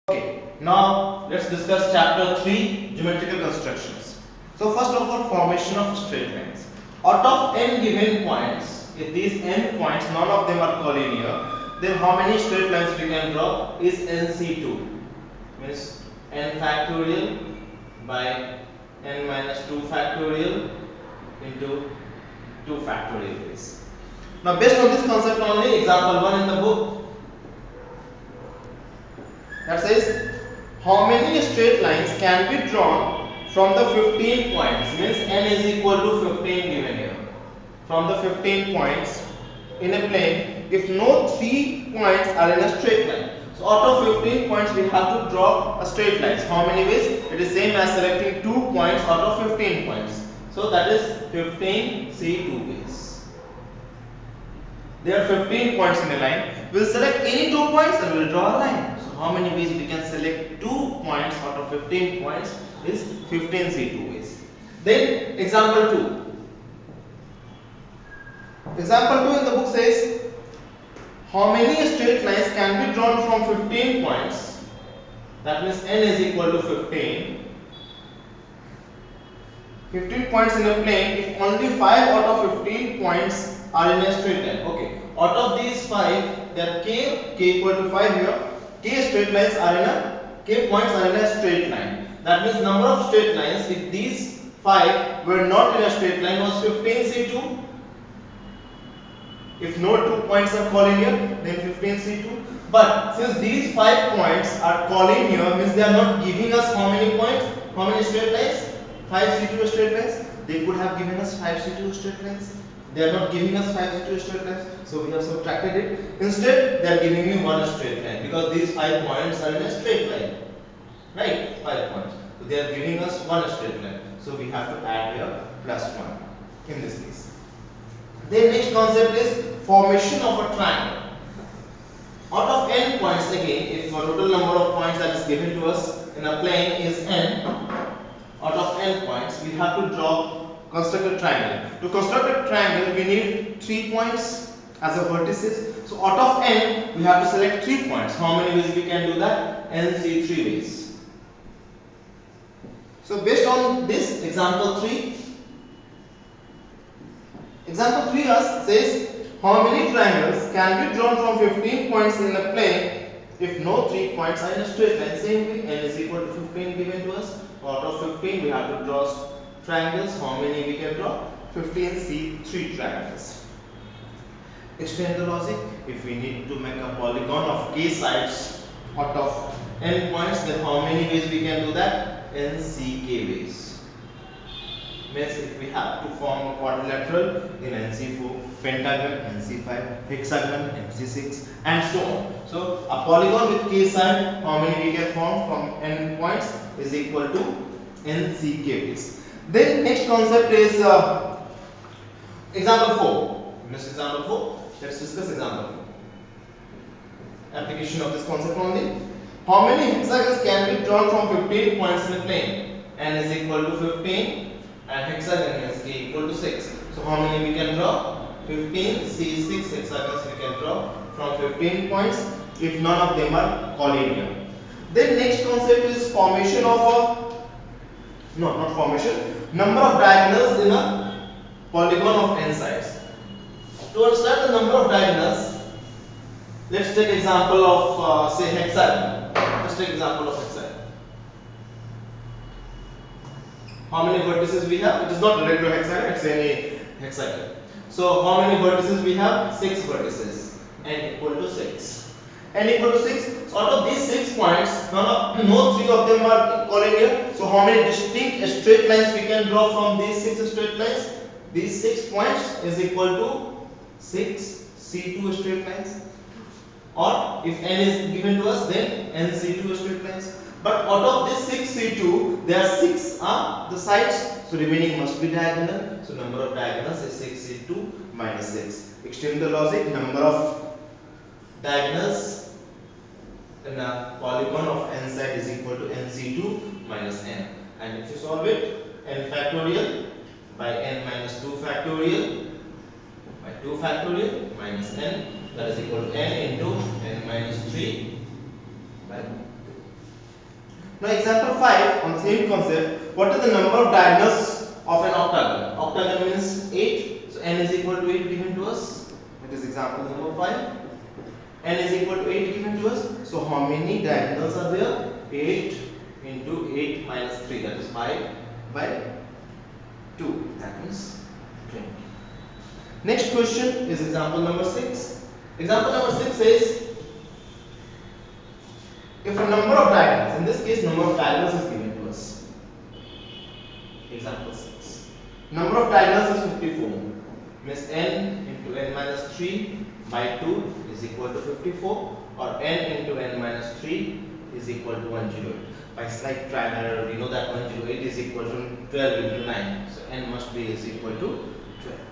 Okay, now let's discuss chapter 3, geometrical constructions. So first of all, formation of straight lines. Out of n given points, if these n points none of them are collinear, then how many straight lines we can draw is nc2, means n factorial by n minus 2 factorial into 2 factorial base. Now based on this concept only, example 1 in the book that says how many straight lines can be drawn from the 15 points, means n is equal to 15 given here, from the 15 points in a plane if no 3 points are in a straight line. So out of 15 points we have to draw a straight line. How many ways? It is same as selecting 2 points out of 15 points. So that is 15 C2 ways. There are 15 points in a line. We'll select any 2 points and we'll draw a line. How many ways we can select 2 points out of 15 points is 15 C2 ways. Then example 2. Example 2 in the book says how many straight lines can be drawn from 15 points. That means n is equal to 15. 15 points in a plane if only 5 out of 15 points are in a straight line. Okay. Out of these 5, there are k equal to 5 here. K straight lines are in a k points are in a straight line. That means number of straight lines if these 5 were not in a straight line was 15 C2. If no 2 points are collinear, then 15 C2. But since these 5 points are collinear, means they are not giving us how many points, how many straight lines? 5 C2 straight lines. They could have given us 5 C2 straight lines. They are not giving us 5 C2 straight lines, so we have subtracted it. Instead, they are giving me one straight line because these 5 points are in a straight line, right? 5 points. So they are giving us one straight line. So we have to add here plus 1 in this case. Then next concept is formation of a triangle. Out of n points, again, if a total number of points that is given to us in a plane is n, out of n points, we have to construct a triangle. To construct a triangle, we need 3 points as a vertices. So out of n, we have to select 3 points. How many ways we can do that? N C 3 ways. So based on this, example 3 says how many triangles can be drawn from 15 points in a plane if no 3 points are in a straight line. Same way, n is equal to 15 given to us. Out of 15, we have to draw triangles. How many we can draw? 15 C3 triangles. Extend the logic. If we need to make a polygon of k sides out of n points, then how many ways we can do that? N ck ways. Means if we have to form a quadrilateral, then NC4, pentagon, NC5, hexagon, MC6, and so on. So a polygon with k side, how many we can form from n points is equal to NCK ways. Then next concept is example 4. Next example 4. Let's discuss example 4. Application of this concept only. How many hexagons can be drawn from 15 points in a plane? N is equal to 15 and hexagon is k equal to 6. So how many we can draw? 15 C6 hexagons we can draw from 15 points if none of them are collinear. Then next concept is formation of a number of diagonals in a polygon of n sides. To understand the number of diagonals, let's take example of say hexagon. Let's take example of hexagon. How many vertices we have? It is not related to hexagon, it's any hexagon. So how many vertices we have? 6 vertices. N equal to 6. N equal to 6. So out of these 6 points, no 3 of them are collinear. So how many distinct straight lines we can draw from these 6 straight lines? These 6 points is equal to 6 C2 straight lines. Or if n is given to us, then n C2 straight lines. But out of this 6 C2, there are 6 are the sides. So remaining must be diagonal. So number of diagonals is 6 C2 minus 6. Extend the logic. Number of diagonals in a polygon of n side is equal to n C2 minus n. And if you solve it, n factorial by n minus 2 factorial by 2 factorial minus n, that is equal to n into n minus 3 by Now example 5 on the same concept. What is the number of diagonals of an octagon? Octagon means 8. So n is equal to 8 given to us. That is example number 5. N is equal to 8 given to us. So how many diagonals are there? 8 into 8 minus 3, that is 5 by 2. That means 20. Next question is example number 6. Example number 6 says, if a number of diagonals, in this case number of diagonals is given to us. Example 6. Number of diagonals is 54. Means n into n minus 3 by 2 is equal to 54, or n into n minus 3 is equal to 108. By slight trial and error, we know that 108 is equal to 12 into 9. So n must be is equal to 12.